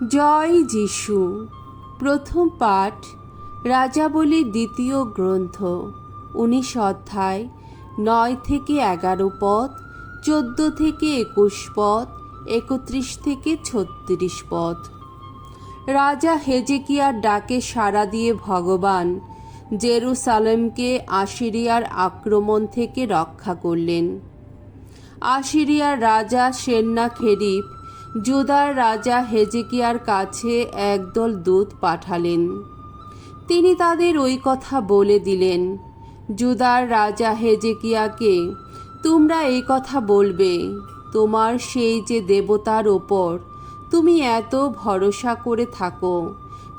জয় যিশু। প্রথম পাঠ রাজাবলীর দ্বিতীয় গ্রন্থ, 19 অধ্যায়, 9 থেকে 11 পদ, 14 থেকে 21 পদ, 31 থেকে 36 পদ। রাজা হেজেকিয়ার ডাকে সাড়া দিয়ে ভগবান জেরুসালেমকে আসিরিয়ার আক্রমণ থেকে রক্ষা করলেন। আসিরিয়ার রাজা সেন্নাখেরিব জুদার রাজা হেজেকিয়ার কাছে একদল দূত পাঠালেন। তিনি তাদের ওই কথা বলে দিলেন, জুদার রাজা হেজেকিয়াকে, তোমরা এই কথা বলবে, তোমার সেই যে দেবতার ওপর তুমি এত ভরসা করে থাকো,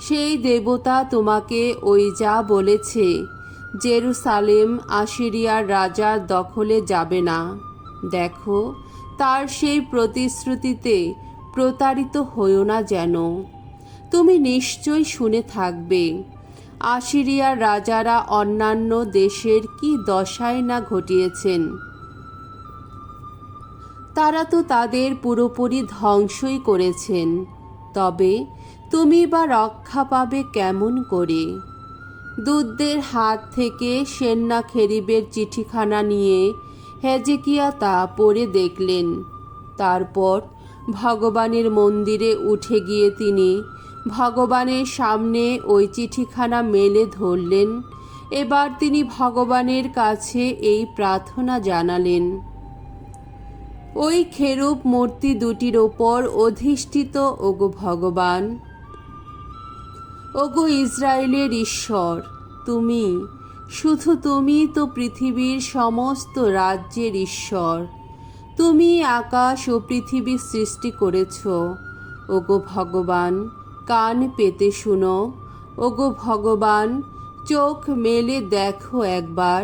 সেই দেবতা তোমাকে ওই যা বলেছে, জেরুসালেম আসিরিয়ার রাজার দখলে যাবে না। দেখো, তার সেই প্রতিশ্রুতিতে প্রতারিত হইও না যেন। তুমি নিশ্চয় শুনে থাকবে, আসিরিয়ার রাজারা অন্যান্য দেশের কি দশাই না ঘটিয়েছেন। তারা তো তাদের পুরোপুরি ধ্বংসই করেছেন। তবে তুমি বা রক্ষা পাবে কেমন করে? দূতদের হাত থেকে সেন্নাখেরিবের চিঠিখানা নিয়ে হেজেকিয়া তা পড়ে দেখলেন। তারপর ভগবানের মন্দিরে উঠে গিয়ে তিনি ভগবানের সামনে ওই চিঠিখানা মেলে ধরলেন। এবার তিনি ভগবানের কাছে এই প্রার্থনা জানালেন, ওই খেরুব মূর্তি দুটির ওপর অধিষ্ঠিত ওগো ভগবান, ওগো ইসরায়েলের ঈশ্বর, তুমি, শুধু তুমি তো পৃথিবীর সমস্ত রাজ্যের ঈশ্বর। তুমি আকাশ ও পৃথিবী সৃষ্টি করেছ। ওগো ভগবান, কান পেতে শুনো। ওগো ভগবান, চোখ মেলে দেখো একবার।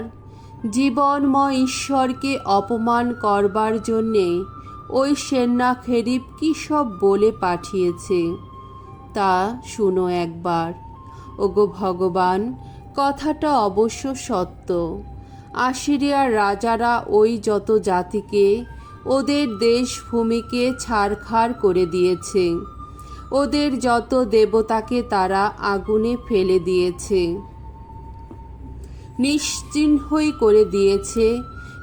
জীবনময় ঈশ্বরকে অপমান করবার জন্যে ওই সেন্নাখেরিব কী সব বলে পাঠিয়েছে, তা শুনো একবার। ওগো ভগবান, কথাটা অবশ্য সত্য। আসিরিয়ার রাজারা ওই যত জাতিকে, ওদের দেশভূমিকে ছারখার করে দিয়েছে। ওদের যত দেবতাকে তারা আগুনে ফেলে দিয়েছে, নিশ্চিহ্নই করে দিয়েছে।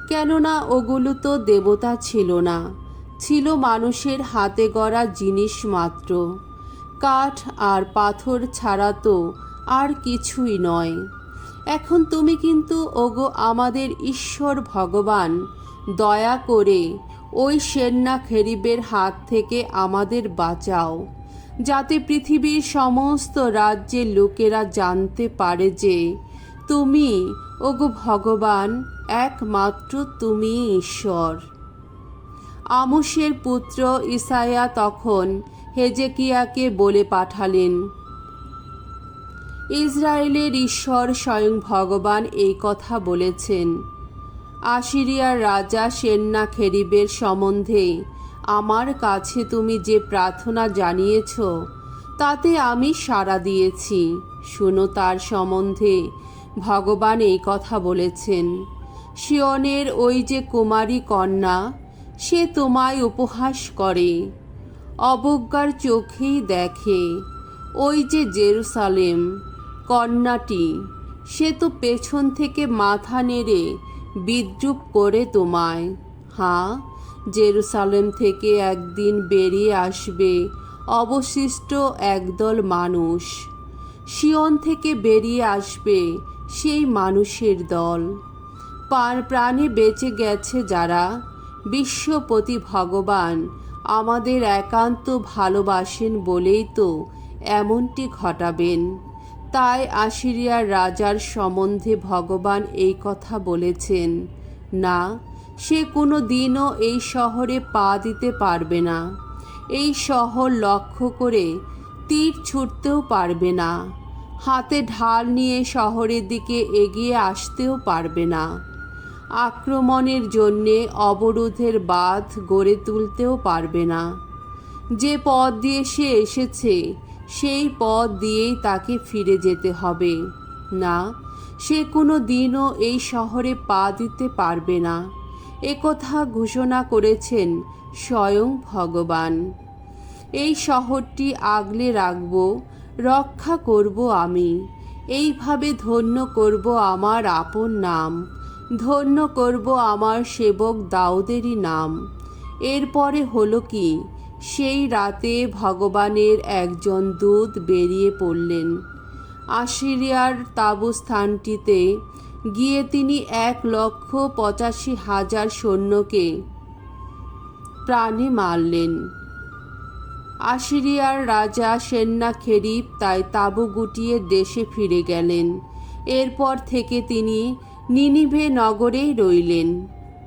কেননা ওগুলো তো দেবতা ছিল না, ছিল মানুষের হাতে গড়া জিনিস মাত্র। কাঠ আর পাথর ছাড়া তো আর কিছুই নয়। এখন তুমি কিন্তু ওগো আমাদের ঈশ্বর ভগবান, দয়া করে ওই সেন্নাখেরিবের হাত থেকে আমাদের বাঁচাও, যাতে পৃথিবীর সমস্ত রাজ্যের লোকেরা জানতে পারে যে তুমি, ওগো ভগবান, একমাত্র তুমি ঈশ্বর। আমোসের পুত্র ইসাইয়া তখন হেজেকিয়াকে বলে পাঠালেন, ইসরায়েলের ঈশ্বর স্বয়ং ভগবান এই কথা বলেছেন, আসিরিয়ার রাজা সেন্নাখেরিবের সম্বন্ধে আমার কাছে তুমি যে প্রার্থনা জানিয়েছ, তাতে আমি সাড়া দিয়েছি। শুনো, তার সম্বন্ধে ভগবান এই কথা বলেছেন, সিয়নের ওই যে কুমারী কন্যা, সে তোমায় উপহাস করে, অবজ্ঞার চোখেই দেখে। ওই যে জেরুসালেম কন্যাটি, সে তো পেছন থেকে মাথা নেড়ে বিদ্রূপ করে তোমায়। হ্যাঁ, জেরুসালেম থেকে একদিন বেরিয়ে আসবে অবশিষ্ট একদল মানুষ। সিয়ন থেকে বেরিয়ে আসবে সেই মানুষের দল। প্রাণে বেঁচে গেছে যারা, বিশ্বপতি ভগবান আমাদের একান্ত ভালোবাসেন বলেই তো এমনটি ঘটাবেন। তাই আসিরিয়ার রাজার সম্বন্ধে ভগবান এই কথা বলেছেন, না, সে কোনো দিনও এই শহরে পা দিতে পারবে না। এই শহর লক্ষ্য করে তীর ছুটতেও পারবে না। হাতে ঢাল নিয়ে শহরের দিকে এগিয়ে আসতেও পারবে না। আক্রমণের জন্যে অবরোধের বাঁধ গড়ে তুলতেও পারবে না। যে পথ দিয়ে সে এসেছে সেই পথ দিয়েই তাকে ফিরে যেতে হবে। না, সে কোনো দিনও এই শহরে পা দিতে পারবে না। একথা ঘোষণা করেছেন স্বয়ং ভগবান। এই শহরটি আগলে রাখব, রক্ষা করব আমি। এইভাবে ধন্য করব আমার আপন নাম, ধন্য করব আমার সেবক দাউদেরই নাম। এরপরে হলো কি, সেই রাতে ভগবানের একজন দূত বেরিয়ে পড়লেন। আশিরিয়ার তাঁবুস্থানটিতে গিয়ে তিনি 1,85,000 সৈন্যকে প্রাণে মারলেন। আশিরিয়ার রাজা সেন্নাখেরিব তাই তাঁবু গুটিয়ে দেশে ফিরে গেলেন। এরপর থেকে তিনি নিনিভে নগরেই রইলেন।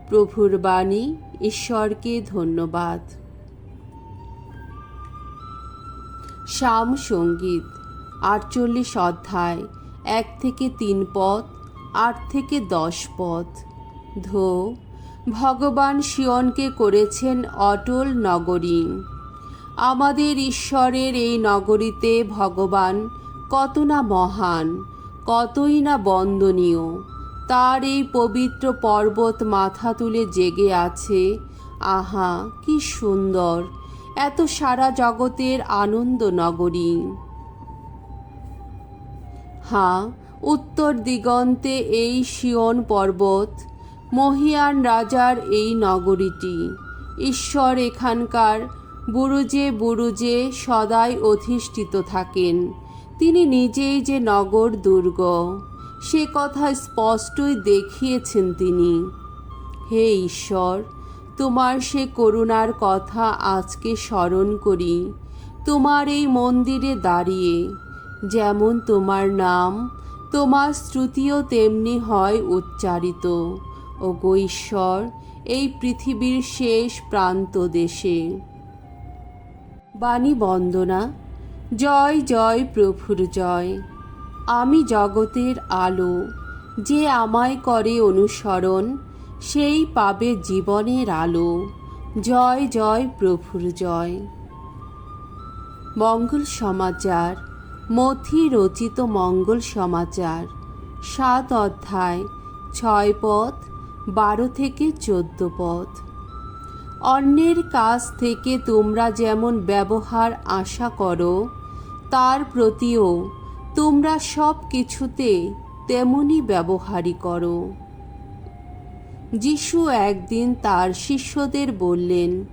প্রভুর বাণী। ঈশ্বরকে ধন্যবাদ। শাম সঙ্গীত 48 অধ্যায়, 1 থেকে 3 পদ, 8 থেকে 10 পদ। ধো, ভগবান সিয়নকে করেছেন অটল নগরী। আমাদের ঈশ্বরের এই নগরীতে ভগবান কত না মহান, কতই না বন্দনীয়। তার এই পবিত্র পর্বত মাথা তুলে জেগে আছে। আহা, কি সুন্দর! এত সারা জগতের আনন্দ নগরী। হ্যাঁ, উত্তর দিগন্তে এই সিয়ন পর্বত, মহিয়ান রাজার এই নগরীটি। ঈশ্বর এখানকার বুরুজে বুরুজে সদাই অধিষ্ঠিত থাকেন। তিনি নিজেই যে নগর দুর্গ, সে কথা স্পষ্টই দেখিয়েছেন তিনি। হে ঈশ্বর, তোমার সে করুণার কথা আজকে স্মরণ করি তোমার এই মন্দিরে দাঁড়িয়ে। যেমন তোমার নাম, তোমার স্তুতিও তেমনি হয় উচ্চারিত। ওগো ঈশ্বর, এই পৃথিবীর শেষ প্রান্ত দেশে। বাণী বন্দনা। জয় জয় প্রভুর জয়। আমি জগতের আলো, যে আমায় করে অনুসরণ, সেই পাবে জীবনের আলো। জয় জয় প্রভুর জয়। মঙ্গল সমাচার। মথি রচিত মঙ্গল সমাচার 7 অধ্যায়, 6 পদ, 12 থেকে 14 পদ। অন্যের কাছ থেকে তোমরা যেমন ব্যবহার আশা করো, তার প্রতিও তোমরা সব কিছুতে তেমনি ব্যবহারই করো। যিশু একদিন তার শিষ্যদের বললেন,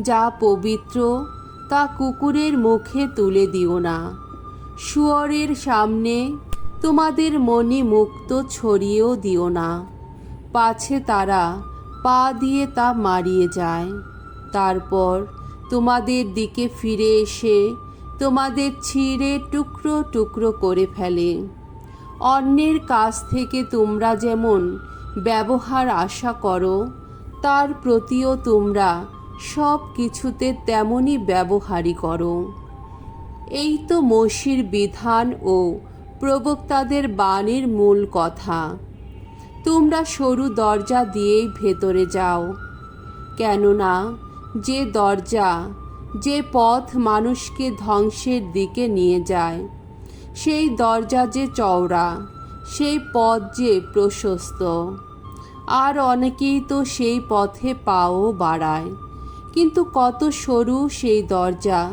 যা পবিত্র তা কুকুরের মুখে তুলে দিও না। শুয়োরের সামনে তোমাদের মণিমুক্ত ছড়িয়েও দিও না, পাছে তারা পা দিয়ে তা মারিয়ে যায়। তারপর তোমাদের দিকে ফিরে এসে তোমাদের ছিঁড়ে টুকরো টুকরো করে ফেলে। অন্যের কাছ থেকে তোমরা যেমন ব্যবহার আশা করো, তার প্রতিও তোমরা সব কিছুতে তেমনই ব্যবহারই করো। এই তো মসির বিধান ও প্রবক্তাদের বাণীর মূল কথা। তোমরা সরু দরজা দিয়েই ভেতরে যাও, কেননা যে দরজা, যে পথ মানুষকে ধ্বংসের দিকে নিয়ে যায়, সেই দরজা যে চওড়া, সেই পথ যে প্রশস্ত। আর অনেকেই তো সেই পথে পাও বাড়ায়, কিন্তু কত সরু সেই দরজা,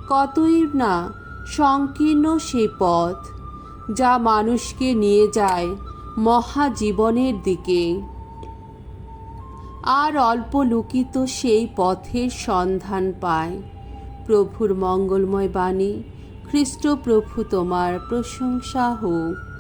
কতই না সংকীর্ণ সেই পথ, যা মানুষকে নিয়ে যায় মহাজীবনের দিকে। আর অল্প লোকিত সেই পথের সন্ধান পায়। প্রভুর মঙ্গলময় বাণী। খ্রিস্ট প্রভু তোমার প্রশংসা হোক।